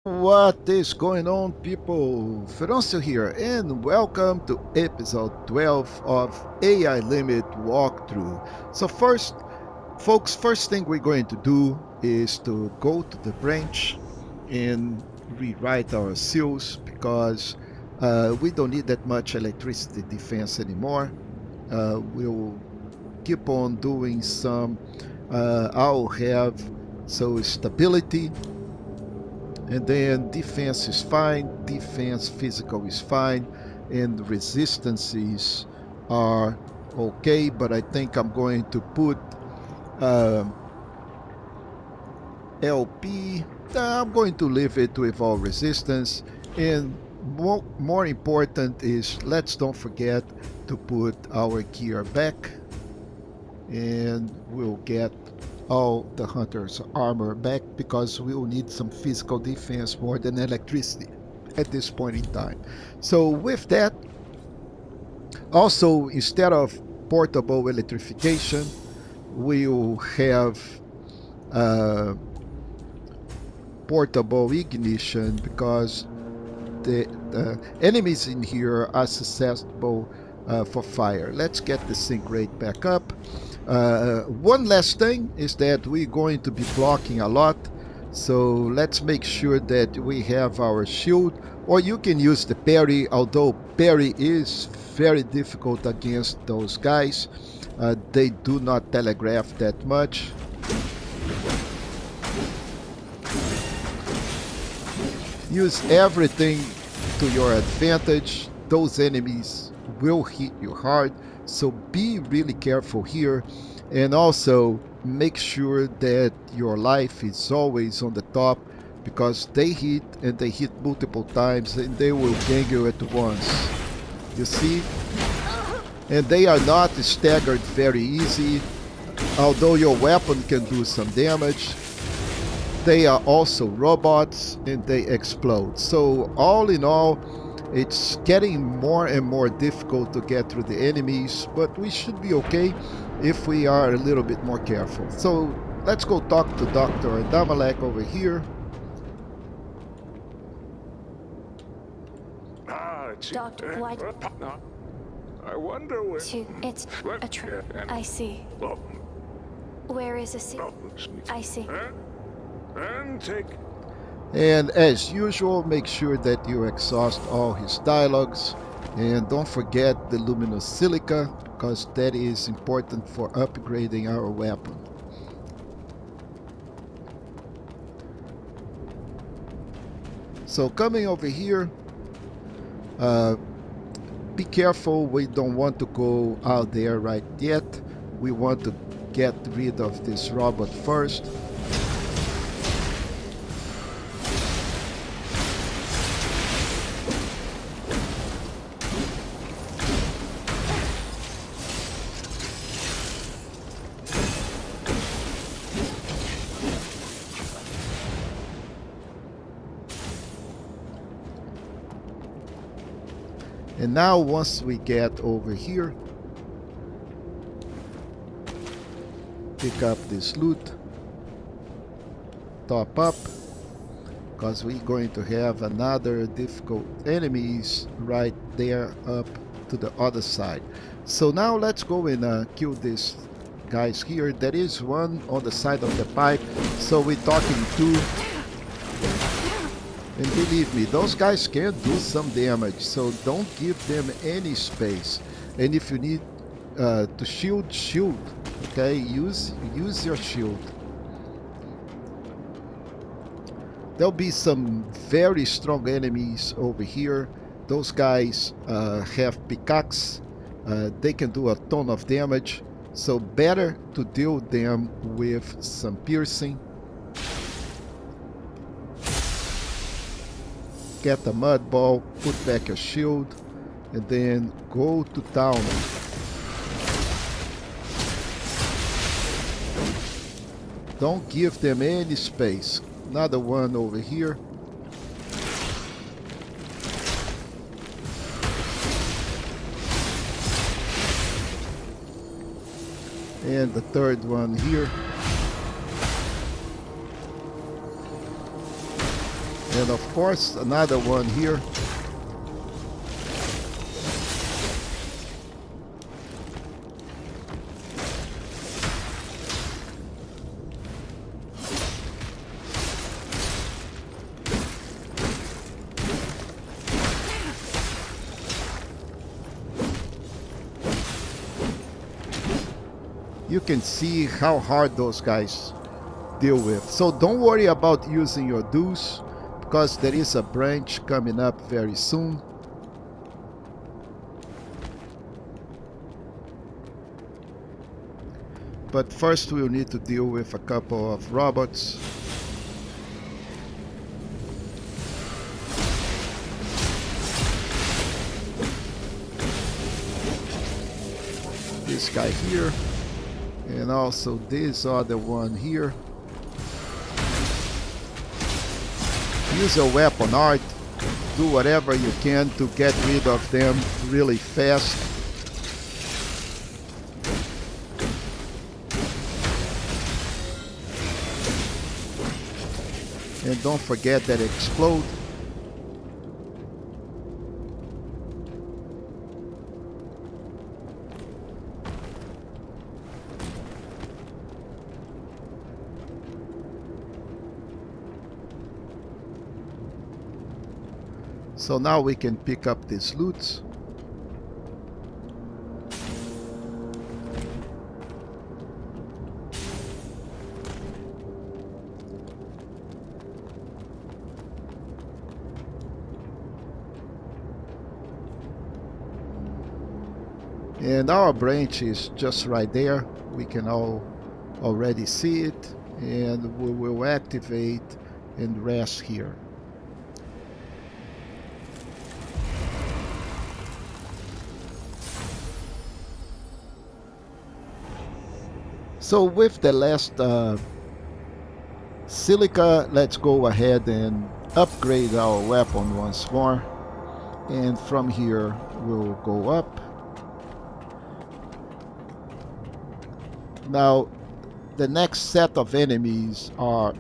What is going on, people? Feroncio here, and welcome to episode 12 of AI Limit Walkthrough. So first, folks, first thing we're going to do is to go to the branch and rewrite our seals because we don't need that much electricity defense anymore. We'll keep on doing some. I'll have so stability, and then defense is fine, defense physical is fine, and resistances are okay, but I think I'm going to put um, LP. I'm going to leave it with all resistance, and more important is let's don't forget to put our gear back, and we'll get all the hunter's armor back because we will need some physical defense more than electricity at this point in time. So with that, also instead of portable electrification, we'll have uh, portable ignition because the enemies in here are susceptible for fire. Let's get the sync rate back up. One last thing is that we're going to be blocking a lot, so let's make sure that we have our shield, or you can use the parry, although parry is very difficult against those guys. They do not telegraph that much. Use everything to your advantage. Those enemies will hit you hard, so be really careful here, and also make sure that your life is always on the top because they hit, and they hit multiple times, and they will gang you at once. You see? And they are not staggered very easy, although your weapon can do some damage. They are also robots and they explode. So all in all, it's getting more and more difficult to get through the enemies, but we should be okay if we are a little bit more careful. So let's go talk to Dr. Damalek over here. Doctor, what? I wonder where. It's a trip. I see. Where is a seat? I see. And take. And as usual, make sure that you exhaust all his dialogues. And don't forget the luminous silica, because that is important for upgrading our weapon. So coming over here, be careful, we don't want to go out there right yet. We want to get rid of this robot first. And now once we get over here, pick up this loot, top up, because we're going to have another difficult enemies right there up to the other side. So now let's go and kill these guys here. There is one on the side of the pipe, so we're talking two. And believe me, those guys can do some damage, so don't give them any space. And if you need to shield, okay, use your shield. There'll be some very strong enemies over here. Those guys have pickaxe. They can do a ton of damage, so better to deal them with some piercing. Get a mud ball, put back your shield, and then go to town. Don't give them any space. Another one over here. And the third one here. And of course, another one here. You can see how hard those guys deal with. So don't worry about using your deuce, because there is a branch coming up very soon. But first we'll need to deal with a couple of robots. This guy here. And also this other one here. Use your weapon art. Do whatever you can to get rid of them really fast. And don't forget that explode. So now we can pick up these loots. And our branch is just right there. We can already see it, and we will activate and rest here. So with the last silica, let's go ahead and upgrade our weapon once more. And from here, we'll go up. Now, the next set of enemies are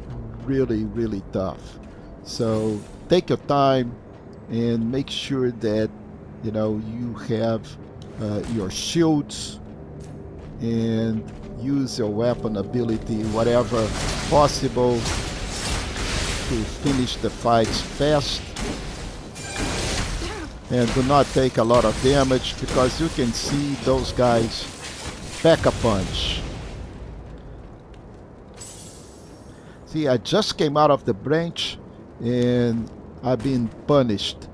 really tough. So take your time and make sure that you have your shields and use your weapon ability whatever possible to finish the fights fast. And do not take a lot of damage, because you can see those guys pack a punch. See, I just came out of the branch and I've been punished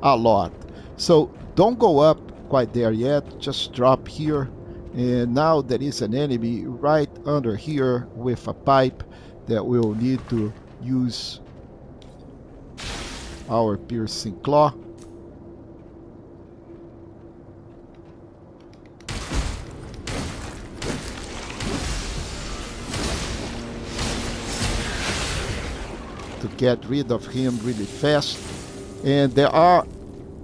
a lot. So don't go up quite there yet, just drop here. And now there is an enemy right under here with a pipe that we'll need to use our piercing claw. To get rid of him really fast. And there are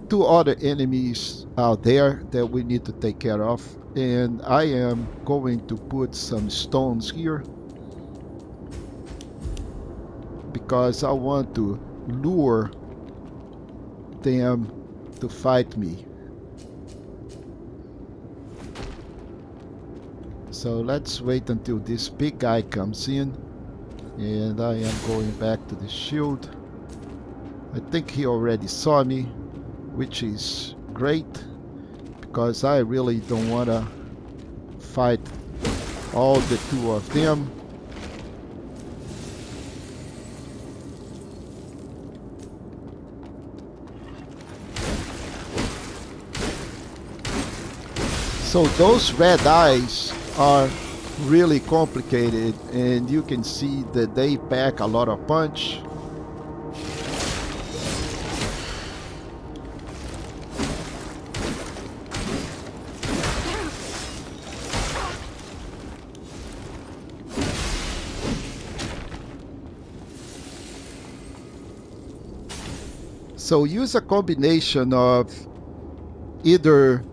two other enemies out there that we need to take care of. And I am going to put some stones here because I want to lure them to fight me. So let's wait until this big guy comes in, and I am going back to the shield. I think he already saw me, which is great, because I really don't want to fight all the two of them. So those red eyes are really complicated, and you can see that they pack a lot of punch. So use a combination of either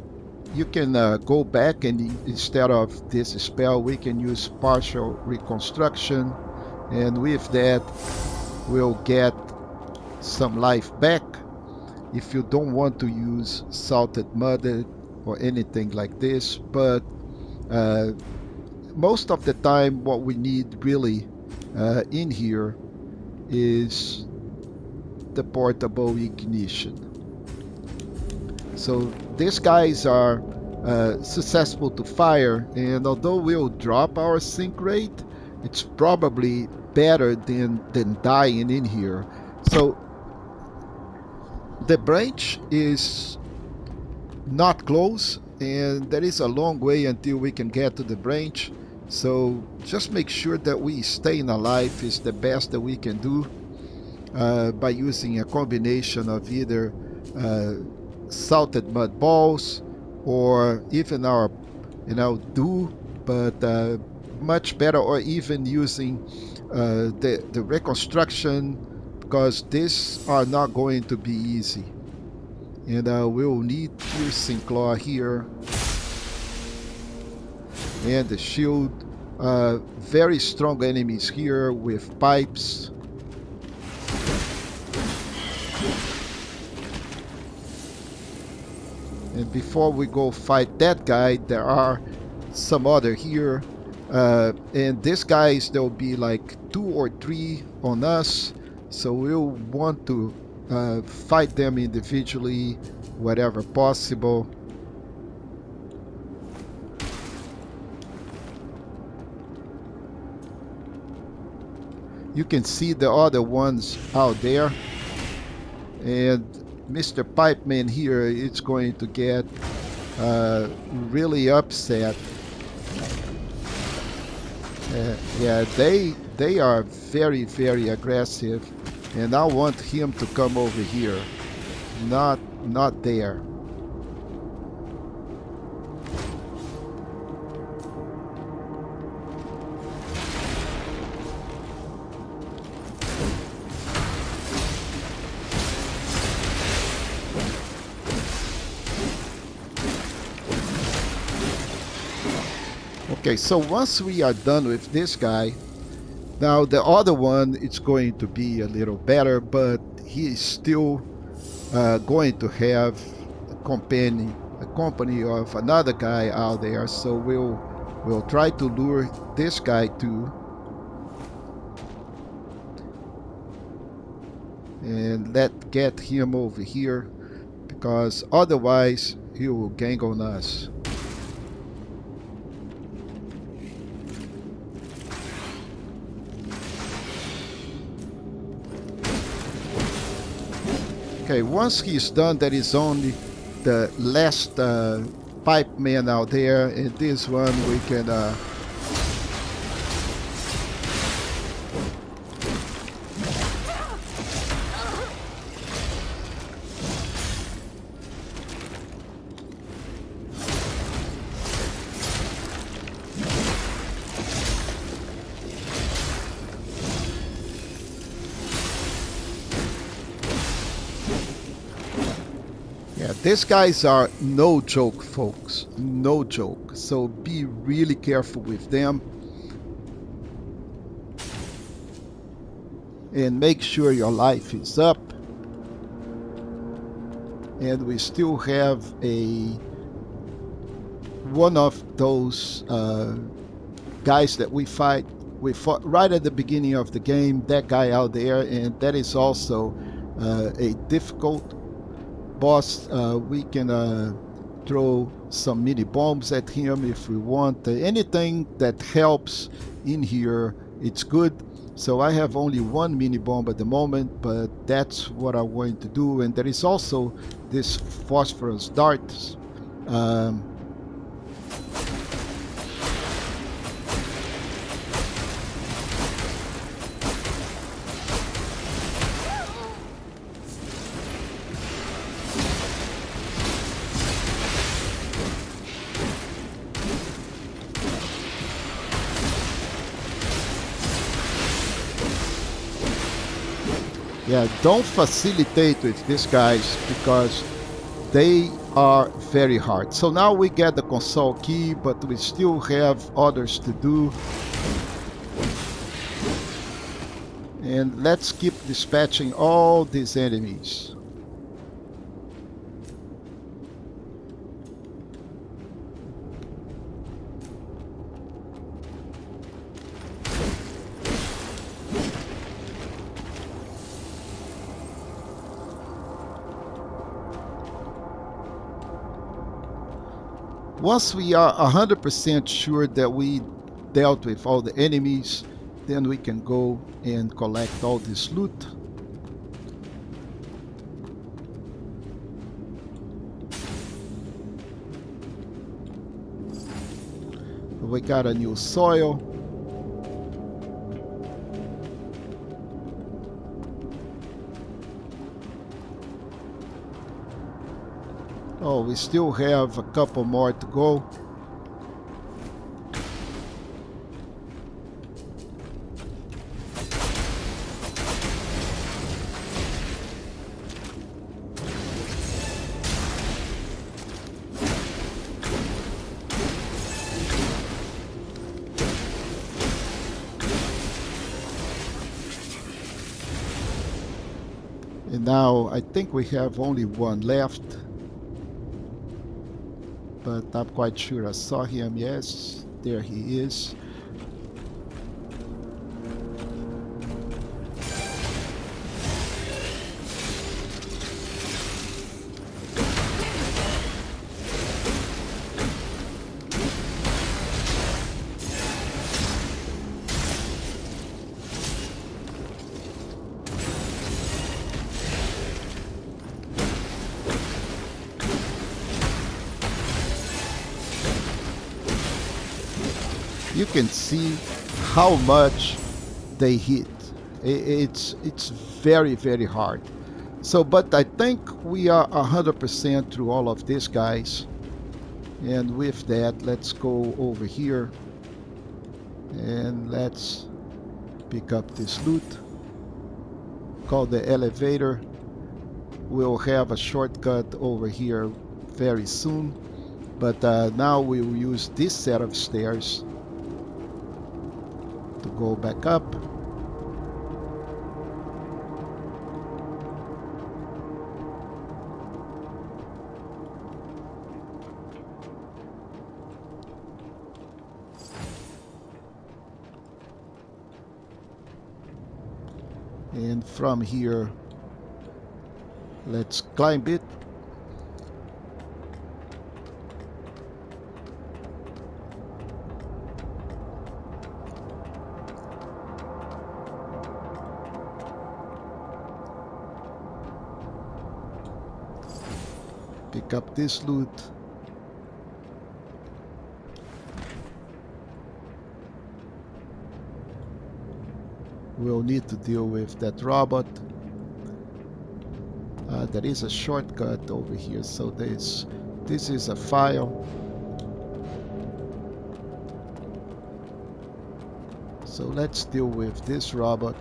you can go back, and instead of this spell we can use partial reconstruction, and with that we'll get some life back if you don't want to use salted mud or anything like this. But most of the time what we need really in here is the portable ignition. So these guys are successful to fire, and although we'll drop our sync rate, it's probably better than dying in here. So the branch is not close, and there is a long way until we can get to the branch. So just make sure that we staying alive is the best that we can do by using a combination of either salted mud balls or even our dew, but much better, or even using the reconstruction, because these are not going to be easy. And we'll need piercing claw here and the shield. Very strong enemies here with pipes. And before we go fight that guy, there are some other here. And these guys, there'll be like 2 or 3 on us. So we'll want to fight them individually, wherever possible. You can see the other ones out there. And Mr. Pipeman here is going to get really upset. Yeah, they are very, very aggressive, and I want him to come over here, not there. Okay, so once we are done with this guy, now the other one it's going to be a little better, but he is still going to have a company of another guy out there. So we'll try to lure this guy too, and get him over here, because otherwise he will gang on us. Okay, once he's done, there is only the last pipe man out there, and this one we can these guys are no joke, folks. No joke. So be really careful with them. And make sure your life is up. And we still have one of those guys that we fought right at the beginning of the game. That guy out there, and that is also a difficult boss. We can throw some mini bombs at him if we want. Anything that helps in here, it's good. So I have only one mini bomb at the moment, but that's what I'm going to do. And there is also this phosphorus darts. Yeah, don't facilitate with these guys because they are very hard. So now we get the console key, but we still have others to do. And let's keep dispatching all these enemies. Once we are 100% sure that we dealt with all the enemies, then we can go and collect all this loot. We got a new soil. Oh, we still have a couple more to go. And now I think we have only one left. But I'm quite sure I saw him. Yes, there he is. You can see how much they hit. It's very hard. So, but I think we are 100% through all of these guys. And with that, let's go over here and let's pick up this loot called the elevator. We'll have a shortcut over here very soon, but now we'll use this set of stairs to go back up. And from here, let's climb it. Pick up this loot. We'll need to deal with that robot. There is a shortcut over here, so this is a file. So let's deal with this robot.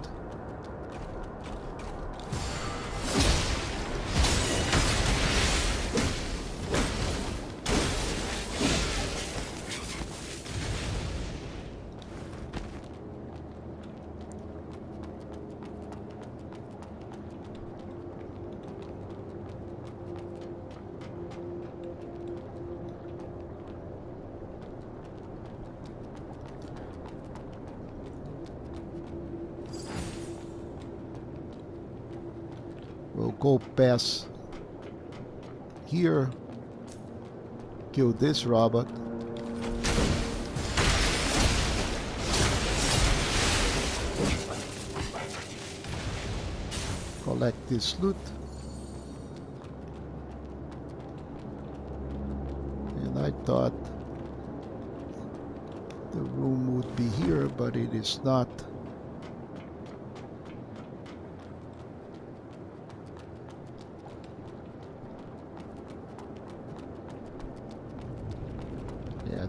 We'll go past here, kill this robot. Collect this loot. And I thought the room would be here, but it is not.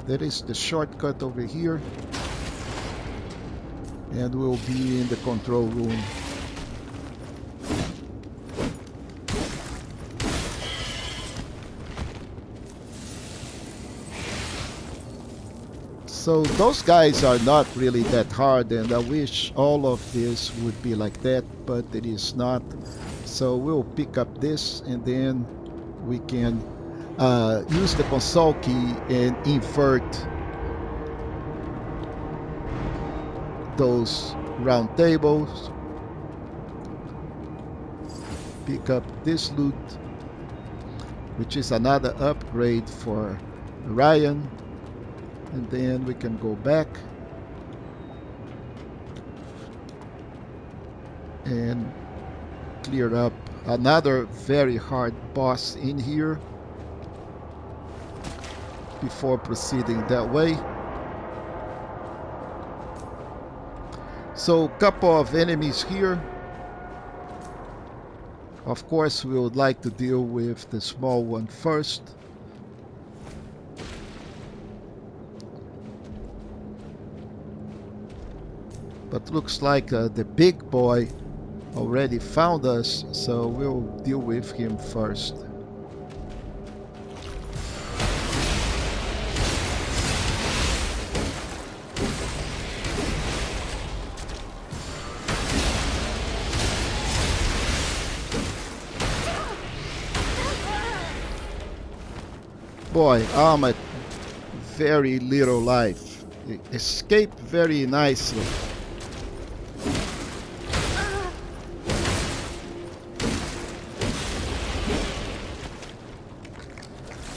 That is the shortcut over here, and we'll be in the control room. So those guys are not really that hard, and I wish all of this would be like that, but it is not. So we'll pick up this, and then we can use the console key and invert those round tables. Pick up this loot, which is another upgrade for Ryan, and then we can go back and clear up another very hard boss in here before proceeding that way. So a couple of enemies here. Of course, we would like to deal with the small one first. But looks like the big boy already found us, so we'll deal with him first. Boy, I'm at very little life. Escape very nicely.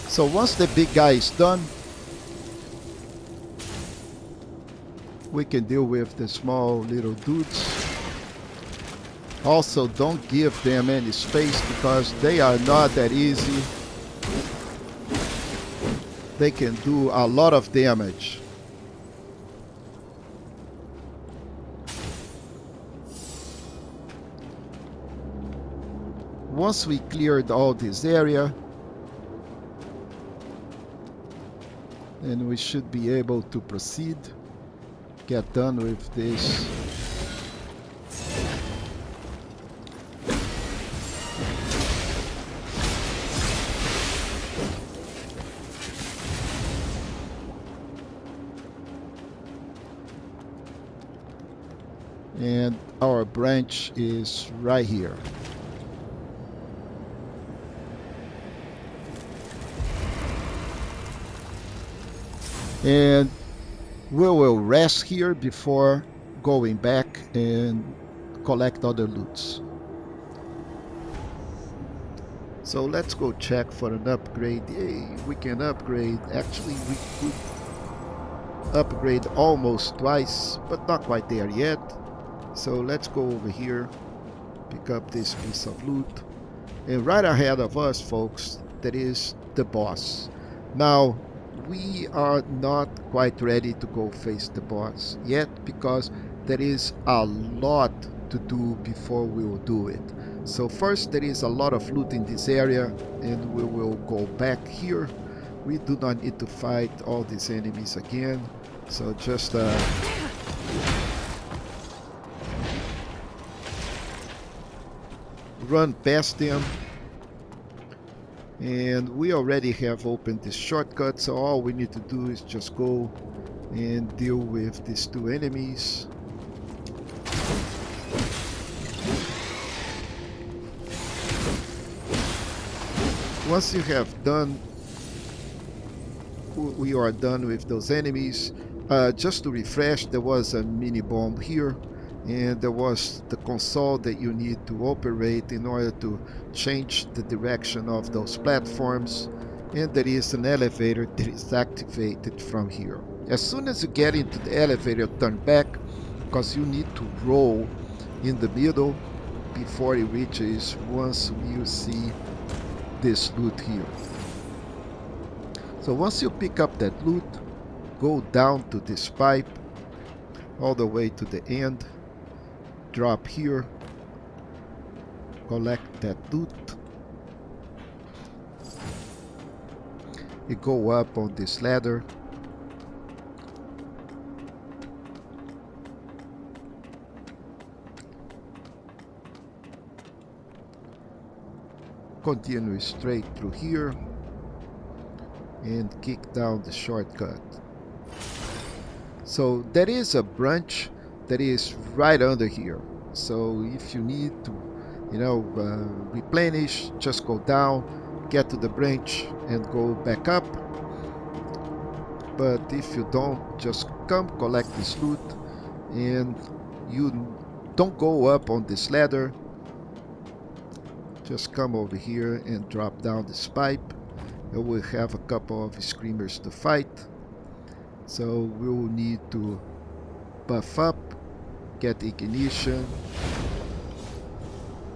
So once the big guy is done, we can deal with the small little dudes. Also, don't give them any space because they are not that easy. They can do a lot of damage. Once we cleared all this area, then we should be able to proceed, get done with this. And our branch is right here. And we will rest here before going back and collect other loots. So let's go check for an upgrade. Yay, we can upgrade. Actually, we could upgrade almost twice, but not quite there yet. So let's go over here, pick up this piece of loot, and right ahead of us, folks, that is the boss. Now, we are not quite ready to go face the boss yet because there is a lot to do before we will do it. So first, there is a lot of loot in this area, and we will go back here. We do not need to fight all these enemies again, so just run past them. And we already have opened this shortcut, so all we need to do is just go and deal with these two enemies. Once you have done, we are done with those enemies. Just to refresh, there was a mini bomb here, and there was the console that you need to operate in order to change the direction of those platforms, and there is an elevator that is activated from here. As soon as you get into the elevator, turn back because you need to roll in the middle before it reaches once you see this loot here. So once you pick up that loot, go down to this pipe all the way to the end, drop here, collect that loot, you go up on this ladder, continue straight through here and kick down the shortcut. So there is a branch that is right under here. So if you need to, replenish, just go down, get to the branch and go back up. But if you don't, just come collect this loot, and you don't go up on this ladder. Just come over here and drop down this pipe, and we'll have a couple of screamers to fight. So we'll need to buff up, get ignition,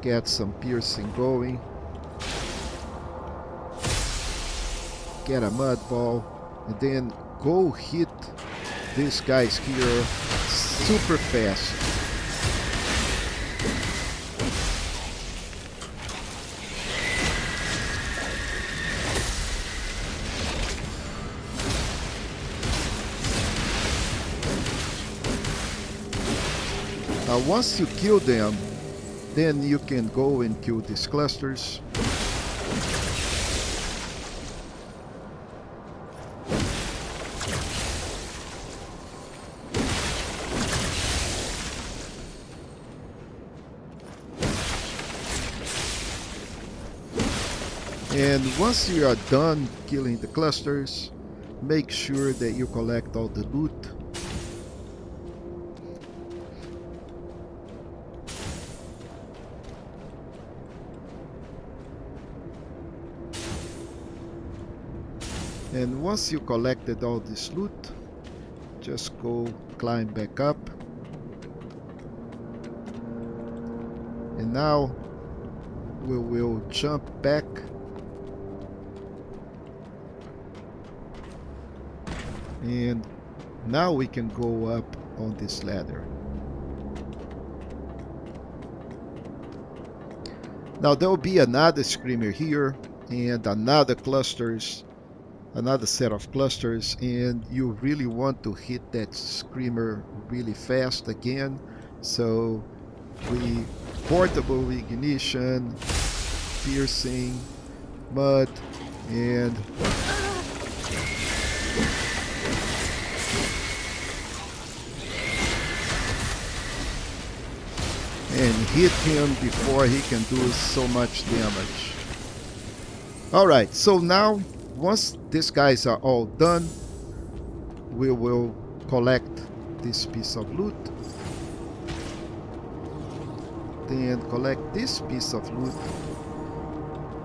get some piercing going, get a mud ball, and then go hit these guys here super fast. Now once you kill them, then you can go and kill these clusters. And once you are done killing the clusters, make sure that you collect all the loot. And once you collected all this loot, just go climb back up. And now we will jump back and now we can go up on this ladder. Now there will be another screamer here and another set of clusters, and you really want to hit that screamer really fast again. So we portable ignition, piercing, mud, and hit him before he can do so much damage. Alright, so now once these guys are all done, we will collect this piece of loot. Then collect this piece of loot.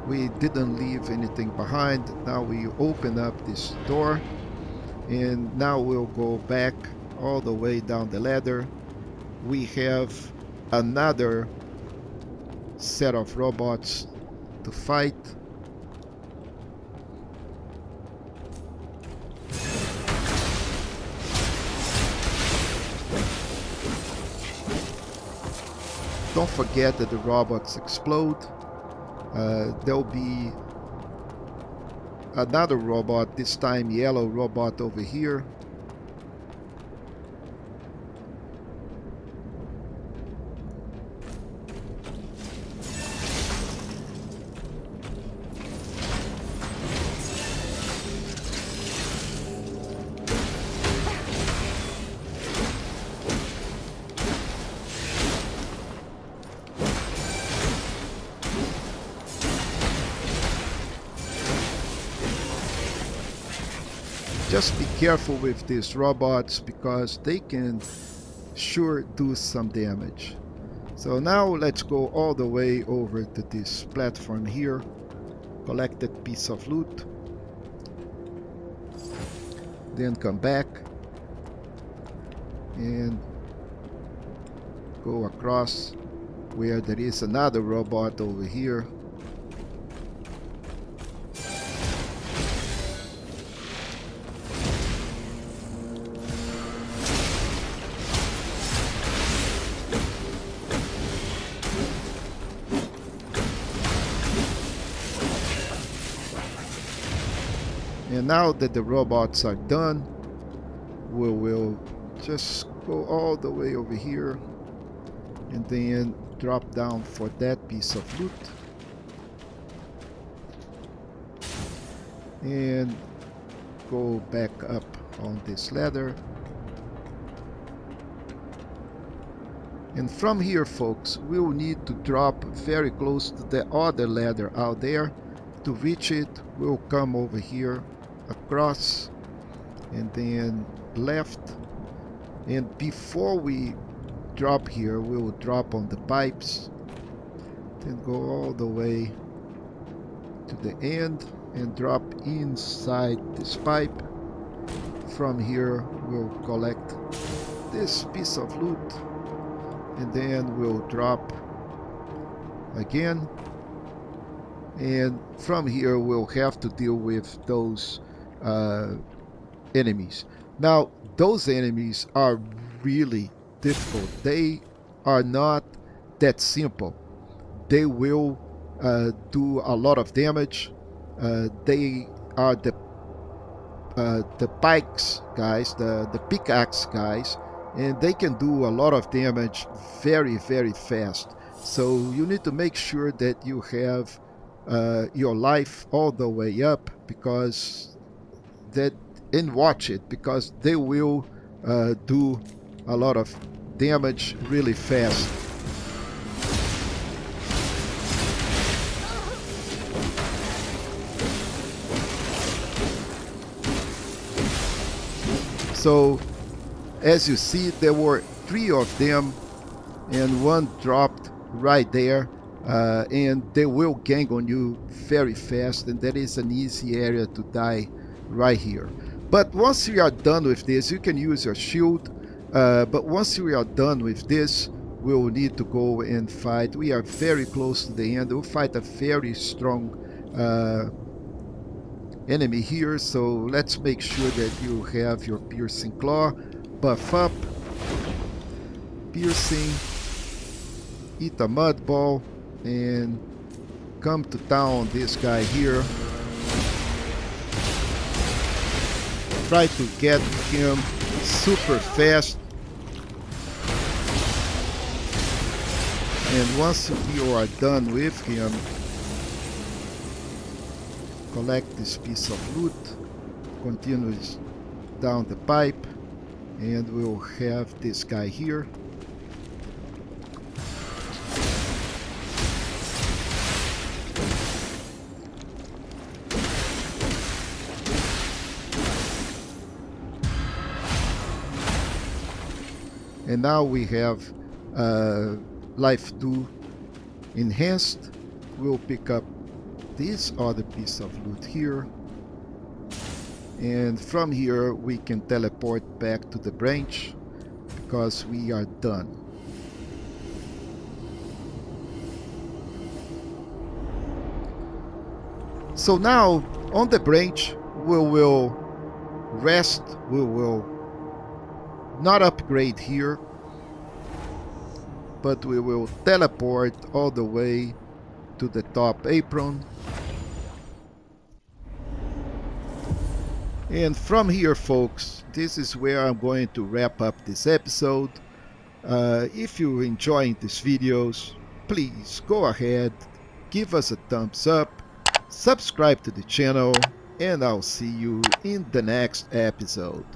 We didn't leave anything behind. Now we open up this door, and now we'll go back all the way down the ladder. We have another set of robots to fight. Don't forget that the robots explode. There'll be another robot, this time yellow robot over here. Just be careful with these robots because they can sure do some damage. So now let's go all the way over to this platform here, collect that piece of loot, then come back and go across where there is another robot over here. And now that the robots are done, we will just go all the way over here and then drop down for that piece of loot. And go back up on this ladder. And from here, folks, we'll need to drop very close to the other ladder out there. To reach it, we'll come over here, across, and then left. And before we drop here, we'll drop on the pipes, then go all the way to the end and drop inside this pipe. From here, we'll collect this piece of loot, and then we'll drop again. And from here, we'll have to deal with those enemies. Now, those enemies are really difficult. They are not that simple. They will do a lot of damage. They are the pikes guys, the pickaxe guys, and they can do a lot of damage very, very fast. So you need to make sure that you have your life all the way up, because that, and watch it, because they will do a lot of damage really fast. So as you see, there were 3 of them, and one dropped right there, and they will gang on you very fast, and that is an easy area to die right here. But once you are done with this, you can use your shield, but once we are done with this, we'll need to go and fight. We are very close to the end. We'll fight a very strong enemy here, so let's make sure that you have your piercing claw buff up. Piercing, eat a mud ball, and come to town on this guy here. Try to get him super fast, and once you are done with him, collect this piece of loot, continues down the pipe, and we'll have this guy here. And now we have life 2 enhanced. We'll pick up this other piece of loot here, and from here we can teleport back to the branch, because we are done. So now on the branch we will rest. We will not upgrade here, but we will teleport all the way to the top apron. And from here, folks, this is where I'm going to wrap up this episode. If you're enjoying these videos, please go ahead, give us a thumbs up, subscribe to the channel, and I'll see you in the next episode.